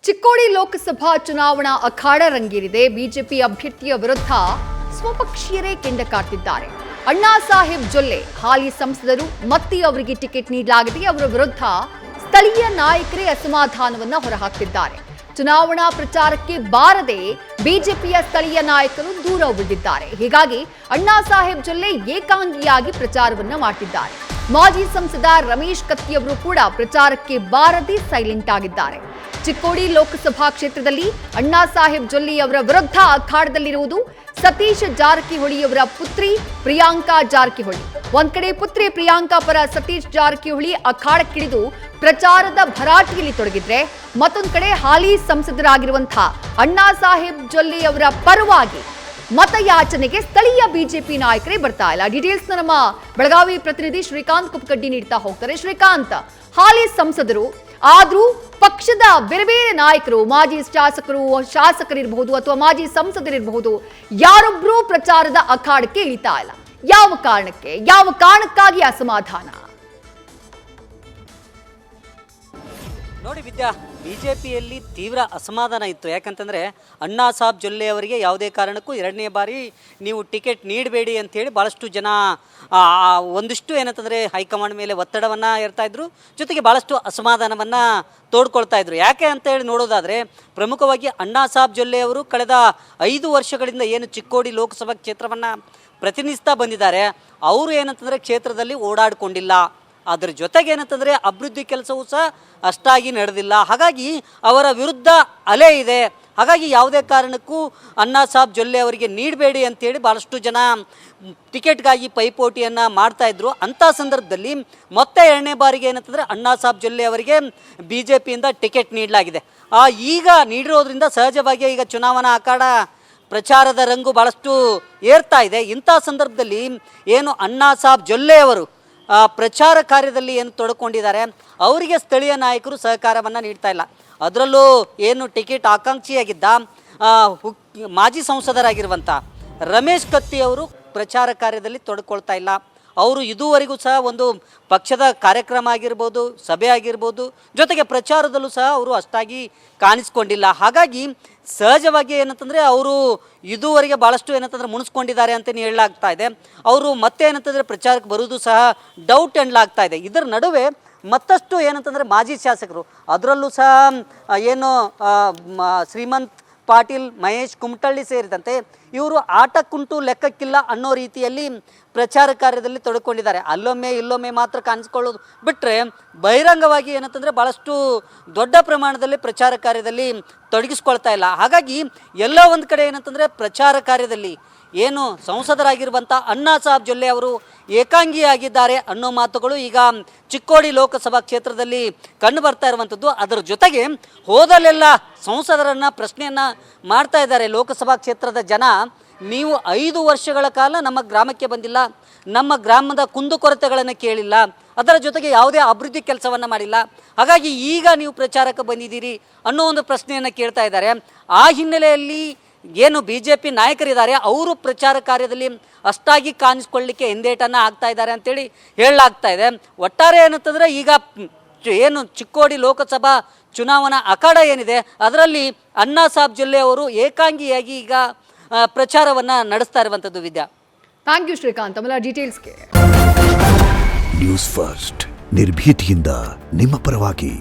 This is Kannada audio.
ಚಿಕ್ಕೋಡಿ ಲೋಕಸಭಾ ಚುನಾವಣಾ ಅಖಾಡ ರಂಗೇರಿದೆ. ಬಿಜೆಪಿ ಅಭ್ಯರ್ಥಿಯ ವಿರುದ್ಧ ಸ್ವಪಕ್ಷೀಯರೇ ಕೆಂಡ ಕಾಡ್ತಿದ್ದಾರೆ. ಅಣ್ಣಾ ಸಾಹೇಬ್ ಜೊಲ್ಲೆ ಹಾಲಿ ಸಂಸದರು ಮತ್ತೆ ಅವರಿಗೆ ಟಿಕೆಟ್ ನೀಡಲಾಗಿದೆ. ಅವರ ವಿರುದ್ಧ ಸ್ಥಳೀಯ ನಾಯಕರೇ ಅಸಮಾಧಾನವನ್ನ ಹೊರಹಾಕ್ತಿದ್ದಾರೆ. ಚುನಾವಣಾ ಪ್ರಚಾರಕ್ಕೆ ಬಾರದೆ ಬಿಜೆಪಿಯ ಸ್ಥಳೀಯ ನಾಯಕರು ದೂರ ಉಳಿದಿದ್ದಾರೆ. ಹೀಗಾಗಿ ಅಣ್ಣಾ ಸಾಹೇಬ್ ಜೊಲ್ಲೆ ಏಕಾಂಗಿಯಾಗಿ ಪ್ರಚಾರವನ್ನ ಮಾಡ್ತಿದ್ದಾರೆ. ಮಾಜಿ ಸಂಸದ ರಮೇಶ್ ಕತ್ತಿ ಅವರು ಕೂಡ ಪ್ರಚಾರಕ್ಕೆ ಬಾರದೆ ಸೈಲೆಂಟ್ ಆಗಿದ್ದಾರೆ. ಚಿಕ್ಕೋಡಿ ಲೋಕಸಭಾ ಕ್ಷೇತ್ರದಲ್ಲಿ ಅಣ್ಣಾ ಸಾಹೇಬ್ ಜೊಲ್ಲೆ ಅವರ ವಿರುದ್ಧ ಅಖಾಡದಲ್ಲಿರುವುದು ಸತೀಶ್ ಜಾರಕಿಹೊಳಿ ಅವರ ಪುತ್ರಿ ಪ್ರಿಯಾಂಕಾ ಜಾರಕಿಹೊಳಿ. ಒಂದ್ ಕಡೆ ಪುತ್ರಿ ಪ್ರಿಯಾಂಕಾ ಪರ ಸತೀಶ್ ಜಾರಕಿಹೊಳಿ ಅಖಾಡಕ್ಕಿಳಿದು ಪ್ರಚಾರದ ಭರಾಟೆಯಲ್ಲಿ ತೊಡಗಿದ್ರೆ, ಮತ್ತೊಂದು ಕಡೆ ಹಾಲಿ ಸಂಸದರಾಗಿರುವಂತಹ ಅಣ್ಣಾ ಸಾಹೇಬ್ ಜೊಲ್ಲೆ ಅವರ ಪರವಾಗಿ ಮತಯಾಚನೆಗೆ ಸ್ಥಳೀಯ ಬಿಜೆಪಿ ನಾಯಕರೇ ಬರ್ತಾ ಇಲ್ಲ. ಡೀಟೇಲ್ಸ್ ನಮ್ಮ ಬೆಳಗಾವಿ ಪ್ರತಿನಿಧಿ ಶ್ರೀಕಾಂತ್ ಕುಪ್ಪಕಡ್ಡಿ ನೀಡ್ತಾ ಹೋಗ್ತಾರೆ. ಶ್ರೀಕಾಂತ್, ಹಾಲಿ ಸಂಸದರು ಆದ್ರೂ ಪಕ್ಷದ ಬೇರೆ ಬೇರೆ ನಾಯಕರು, ಮಾಜಿ ಶಾಸಕರಿರಬಹುದು ಅಥವಾ ಮಾಜಿ ಸಂಸದರಿರಬಹುದು, ಯಾರೊಬ್ರು ಪ್ರಚಾರದ ಅಖಾಡಕ್ಕೆ ಇಳಿತಾ ಇಲ್ಲ. ಯಾವ ಕಾರಣಕ್ಕಾಗಿ ಅಸಮಾಧಾನ? ನೋಡಿ ವಿದ್ಯಾ, ಬಿಜೆಪಿಯಲ್ಲಿ ತೀವ್ರ ಅಸಮಾಧಾನ ಇತ್ತು. ಯಾಕಂತಂದರೆ ಅಣ್ಣಾ ಸಾಹೇಬ್ ಜೊಲ್ಲೆ ಅವರಿಗೆ ಯಾವುದೇ ಕಾರಣಕ್ಕೂ ಎರಡನೇ ಬಾರಿ ನೀವು ಟಿಕೆಟ್ ನೀಡಬೇಡಿ ಅಂಥೇಳಿ ಭಾಳಷ್ಟು ಜನ ಒಂದಿಷ್ಟು ಏನಂತಂದರೆ ಹೈಕಮಾಂಡ್ ಮೇಲೆ ಒತ್ತಡವನ್ನು ಇರ್ತಾಯಿದ್ರು, ಜೊತೆಗೆ ಭಾಳಷ್ಟು ಅಸಮಾಧಾನವನ್ನು ತೋಡ್ಕೊಳ್ತಾ ಇದ್ರು. ಯಾಕೆ ಅಂತೇಳಿ ನೋಡೋದಾದರೆ, ಪ್ರಮುಖವಾಗಿ ಅಣ್ಣಾ ಸಾಹೇಬ್ ಜೊಲ್ಲೆ ಅವರು ಕಳೆದ 5 ವರ್ಷಗಳಿಂದ ಏನು ಚಿಕ್ಕೋಡಿ ಲೋಕಸಭಾ ಕ್ಷೇತ್ರವನ್ನು ಪ್ರತಿನಿಧಿಸ್ತಾ ಬಂದಿದ್ದಾರೆ, ಅವರು ಏನಂತಂದರೆ ಕ್ಷೇತ್ರದಲ್ಲಿ ಓಡಾಡಿಕೊಂಡಿಲ್ಲ. ಅದರ ಜೊತೆಗೆ ಏನಂತಂದರೆ ಅಭಿವೃದ್ಧಿ ಕೆಲಸವೂ ಸಹ ಅಷ್ಟಾಗಿ ನಡೆದಿಲ್ಲ. ಹಾಗಾಗಿ ಅವರ ವಿರುದ್ಧ ಅಲೆ ಇದೆ. ಹಾಗಾಗಿ ಯಾವುದೇ ಕಾರಣಕ್ಕೂ ಅಣ್ಣಾ ಸಾಹೇಬ್ ಜೊಲ್ಲೆ ಅವರಿಗೆ ನೀಡಬೇಡಿ ಅಂತೇಳಿ ಭಾಳಷ್ಟು ಜನ ಟಿಕೆಟ್ಗಾಗಿ ಪೈಪೋಟಿಯನ್ನು ಮಾಡ್ತಾಯಿದ್ರು. ಅಂಥ ಸಂದರ್ಭದಲ್ಲಿ ಮತ್ತೆ ಎರಡನೇ ಬಾರಿಗೆ ಏನಂತಂದರೆ ಅಣ್ಣಾ ಸಾಹೇಬ್ ಜೊಲ್ಲೆ ಅವರಿಗೆ ಬಿ ಜೆ ಪಿಯಿಂದ ಟಿಕೆಟ್ ನೀಡಲಾಗಿದೆ. ಈಗ ನೀಡಿರೋದ್ರಿಂದ ಸಹಜವಾಗಿ ಈಗ ಚುನಾವಣಾ ಅಖಾಡ ಪ್ರಚಾರದ ರಂಗು ಭಾಳಷ್ಟು ಏರ್ತಾ ಇದೆ. ಇಂಥ ಸಂದರ್ಭದಲ್ಲಿ ಏನು ಅಣ್ಣಾ ಸಾಹೇಬ್ ಜೊಲ್ಲೆ ಅವರು ಪ್ರಚಾರ ಕಾರ್ಯದಲ್ಲಿ ಏನು ತೊಡ್ಕೊಂಡಿದ್ದಾರೆ, ಅವರಿಗೆ ಸ್ಥಳೀಯ ನಾಯಕರು ಸಹಕಾರವನ್ನು ನೀಡ್ತಾ ಇಲ್ಲ. ಅದರಲ್ಲೂ ಏನು ಟಿಕೆಟ್ ಆಕಾಂಕ್ಷಿಯಾಗಿದ್ದ ಮಾಜಿ ಸಂಸದರಾಗಿರುವಂಥ ರಮೇಶ್ ಕತ್ತಿ ಅವರು ಪ್ರಚಾರ ಕಾರ್ಯದಲ್ಲಿ ತೊಡ್ಕೊಳ್ತಾ ಇಲ್ಲ. ಅವರು ಇದುವರೆಗೂ ಸಹ ಒಂದು ಪಕ್ಷದ ಕಾರ್ಯಕ್ರಮ ಆಗಿರ್ಬೋದು, ಸಭೆ ಆಗಿರ್ಬೋದು, ಜೊತೆಗೆ ಪ್ರಚಾರದಲ್ಲೂ ಸಹ ಅವರು ಅಷ್ಟಾಗಿ ಕಾಣಿಸ್ಕೊಂಡಿಲ್ಲ. ಹಾಗಾಗಿ ಸಹಜವಾಗಿ ಏನಂತಂದರೆ ಅವರು ಇದುವರೆಗೆ ಭಾಳಷ್ಟು ಏನಂತಂದರೆ ಮುಣಿಸ್ಕೊಂಡಿದ್ದಾರೆ ಅಂತಲೇ ಹೇಳಲಾಗ್ತಾ ಇದೆ. ಅವರು ಮತ್ತೆ ಏನಂತಂದರೆ ಪ್ರಚಾರಕ್ಕೆ ಬರೋದು ಸಹ ಡೌಟ್ ಎನ್ನಲಾಗ್ತಾ ಇದೆ. ಇದರ ನಡುವೆ ಮತ್ತಷ್ಟು ಏನಂತಂದರೆ ಮಾಜಿ ಶಾಸಕರು, ಅದರಲ್ಲೂ ಸಹ ಏನು ಶ್ರೀಮಂತ್ ಪಾಟೀಲ್, ಮಹೇಶ್ ಕುಮಟಳ್ಳಿ ಸೇರಿದಂತೆ ಇವರು ಆಟಕ್ಕುಂಟು ಲೆಕ್ಕಕ್ಕಿಲ್ಲ ಅನ್ನೋ ರೀತಿಯಲ್ಲಿ ಪ್ರಚಾರ ಕಾರ್ಯದಲ್ಲಿ ತೊಡಕೊಂಡಿದ್ದಾರೆ. ಅಲ್ಲೊಮ್ಮೆ ಇಲ್ಲೊಮ್ಮೆ ಮಾತ್ರ ಕಾಣಿಸ್ಕೊಳ್ಳೋದು ಬಿಟ್ಟರೆ ಬಹಿರಂಗವಾಗಿ ಏನಂತಂದರೆ ಭಾಳಷ್ಟು ದೊಡ್ಡ ಪ್ರಮಾಣದಲ್ಲಿ ಪ್ರಚಾರ ಕಾರ್ಯದಲ್ಲಿ ತೊಡಗಿಸ್ಕೊಳ್ತಾ ಇಲ್ಲ. ಹಾಗಾಗಿ ಎಲ್ಲ ಒಂದು ಕಡೆ ಏನಂತಂದರೆ ಪ್ರಚಾರ ಕಾರ್ಯದಲ್ಲಿ ಏನು ಸಂಸದರಾಗಿರುವಂಥ ಅಣ್ಣಾ ಸಾಹೇಬ್ ಜೊಲ್ಲೆ ಅವರು ಏಕಾಂಗಿಯಾಗಿದ್ದಾರೆ ಅನ್ನೋ ಮಾತುಗಳು ಈಗ ಚಿಕ್ಕೋಡಿ ಲೋಕಸಭಾ ಕ್ಷೇತ್ರದಲ್ಲಿ ಕಂಡು ಬರ್ತಾ ಇರುವಂಥದ್ದು. ಅದರ ಜೊತೆಗೆ ಹೋದಲ್ಲೆಲ್ಲ ಸಂಸದರನ್ನು ಪ್ರಶ್ನೆಯನ್ನು ಮಾಡ್ತಾ ಇದ್ದಾರೆ ಲೋಕಸಭಾ ಕ್ಷೇತ್ರದ ಜನ. ನೀವು 5 ವರ್ಷಗಳ ಕಾಲ ನಮ್ಮ ಗ್ರಾಮಕ್ಕೆ ಬಂದಿಲ್ಲ, ನಮ್ಮ ಗ್ರಾಮದ ಕುಂದುಕೊರತೆಗಳನ್ನು ಕೇಳಿಲ್ಲ, ಅದರ ಜೊತೆಗೆ ಯಾವುದೇ ಅಭಿವೃದ್ಧಿ ಕೆಲಸವನ್ನು ಮಾಡಿಲ್ಲ, ಹಾಗಾಗಿ ಈಗ ನೀವು ಪ್ರಚಾರಕ್ಕೆ ಬಂದಿದ್ದೀರಿ ಅನ್ನೋ ಒಂದು ಪ್ರಶ್ನೆಯನ್ನು ಕೇಳ್ತಾ ಇದ್ದಾರೆ. ಆ ಹಿನ್ನೆಲೆಯಲ್ಲಿ ಏನು ಬಿ ಜೆ ಪಿ ನಾಯಕರಿದ್ದಾರೆ, ಅವರು ಪ್ರಚಾರ ಕಾರ್ಯದಲ್ಲಿ ಅಷ್ಟಾಗಿ ಕಾಣಿಸ್ಕೊಳ್ಳಿಕ್ಕೆ ಹಿಂದೇಟನ್ನು ಆಗ್ತಾ ಇದ್ದಾರೆ ಅಂತೇಳಿ ಹೇಳಲಾಗ್ತಾ ಇದೆ. ಒಟ್ಟಾರೆ ಏನಂತಂದರೆ ಈಗ ಏನು ಚಿಕ್ಕೋಡಿ ಲೋಕಸಭಾ ಚುನಾವಣಾ ಅಖಾಡ ಏನಿದೆ, ಅದರಲ್ಲಿ ಅಣ್ಣಾ ಸಾಹೇಬ್ ಜೊಲ್ಲೆ ಅವರು ಏಕಾಂಗಿಯಾಗಿ ಈಗ ಪ್ರಚಾರವನ್ನು ನಡೆಸ್ತಾ ಇರುವಂಥದ್ದು. ವಿದ್ಯಾ, ಥ್ಯಾಂಕ್ ಯು ಶ್ರೀಕಾಂತ್. ಆಮೇಲೆ ಡೀಟೇಲ್ಸ್ಗೆ ನ್ಯೂಸ್ ಫಸ್ಟ್ ನಿರ್ಭೀತಿಯಿಂದ ನಿಮ್ಮ ಪರವಾಗಿ.